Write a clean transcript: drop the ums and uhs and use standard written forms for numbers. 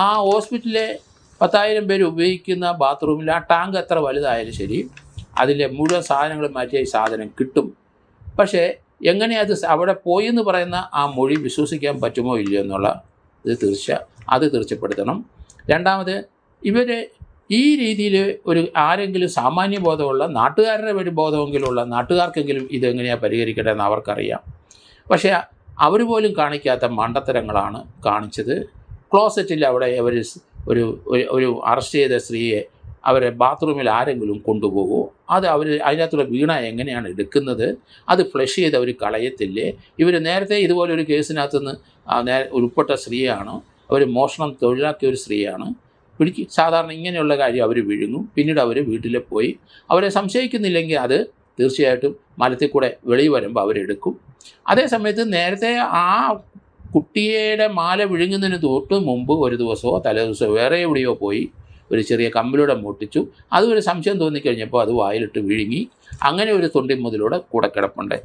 ആ ഹോസ്പിറ്റലിലെ 10,000 പേര് ഉപയോഗിക്കുന്ന ബാത്റൂമിൽ ആ ടാങ്ക് എത്ര വലുതായാലും ശരി, അതിലെ മുഴുവൻ സാധനങ്ങളും മാറ്റിയ ഈ സാധനം കിട്ടും. പക്ഷേ എങ്ങനെയത് അവിടെ പോയി എന്ന് പറയുന്ന ആ മൊഴി വിശ്വസിക്കാൻ പറ്റുമോ ഇല്ലയോ എന്നുള്ള അത് തീർച്ചപ്പെടുത്തണം. രണ്ടാമത്, ഇവർ ഈ രീതിയിൽ ആരെങ്കിലും സാമാന്യ ബോധമുള്ള നാട്ടുകാരുടെ ഒരു ബോധമെങ്കിലുള്ള നാട്ടുകാർക്കെങ്കിലും ഇതെങ്ങനെയാണ് പരിഹരിക്കട്ടെ എന്ന് അവർക്കറിയാം. പക്ഷേ അവർ പോലും കാണിക്കാത്ത മണ്ടത്തരങ്ങളാണ് കാണിച്ചത്. ക്ലോസറ്റിൽ അവിടെ അവർ ഒരു അറസ്റ്റ് ചെയ്ത സ്ത്രീയെ അവരെ ബാത്റൂമിൽ ആരെങ്കിലും കൊണ്ടുപോകുമോ? അത് അതിനകത്തുള്ള വീണ എങ്ങനെയാണ് എടുക്കുന്നത്? അത് ഫ്ലഷ് ചെയ്ത് അവർ കളയത്തില്ലേ? ഇവർ നേരത്തെ ഇതുപോലൊരു കേസിനകത്തുനിന്ന് ഉൾപ്പെട്ട സ്ത്രീയാണ്. അവർ മോഷണം തൊഴിലാക്കിയ ഒരു സ്ത്രീയാണ്. സാധാരണ ഇങ്ങനെയുള്ള കാര്യം അവർ വിഴുങ്ങും. പിന്നീട് അവർ വീട്ടിൽ പോയി അവരെ സംശയിക്കുന്നില്ലെങ്കിൽ അത് തീർച്ചയായിട്ടും മലത്തിൽ കൂടെ വെളി വരുമ്പോൾ അവരെടുക്കും. അതേ സമയത്ത് നേരത്തെ ആ കുട്ടിയുടെ മാല വിഴുങ്ങുന്നതിന് തൊട്ട് മുമ്പ് ഒരു ദിവസമോ തലേദിവസമോ വേറെ എവിടെയോ പോയി ഒരു ചെറിയ കമ്പിലൂടെ മുട്ടിച്ചു. അതൊരു സംശയം തോന്നിക്കഴിഞ്ഞപ്പോൾ അത് വായിലിട്ട് വിഴുങ്ങി. അങ്ങനെ ഒരു തൊണ്ടി മുതലൂടെ കൂടെ കിടപ്പുണ്ട്.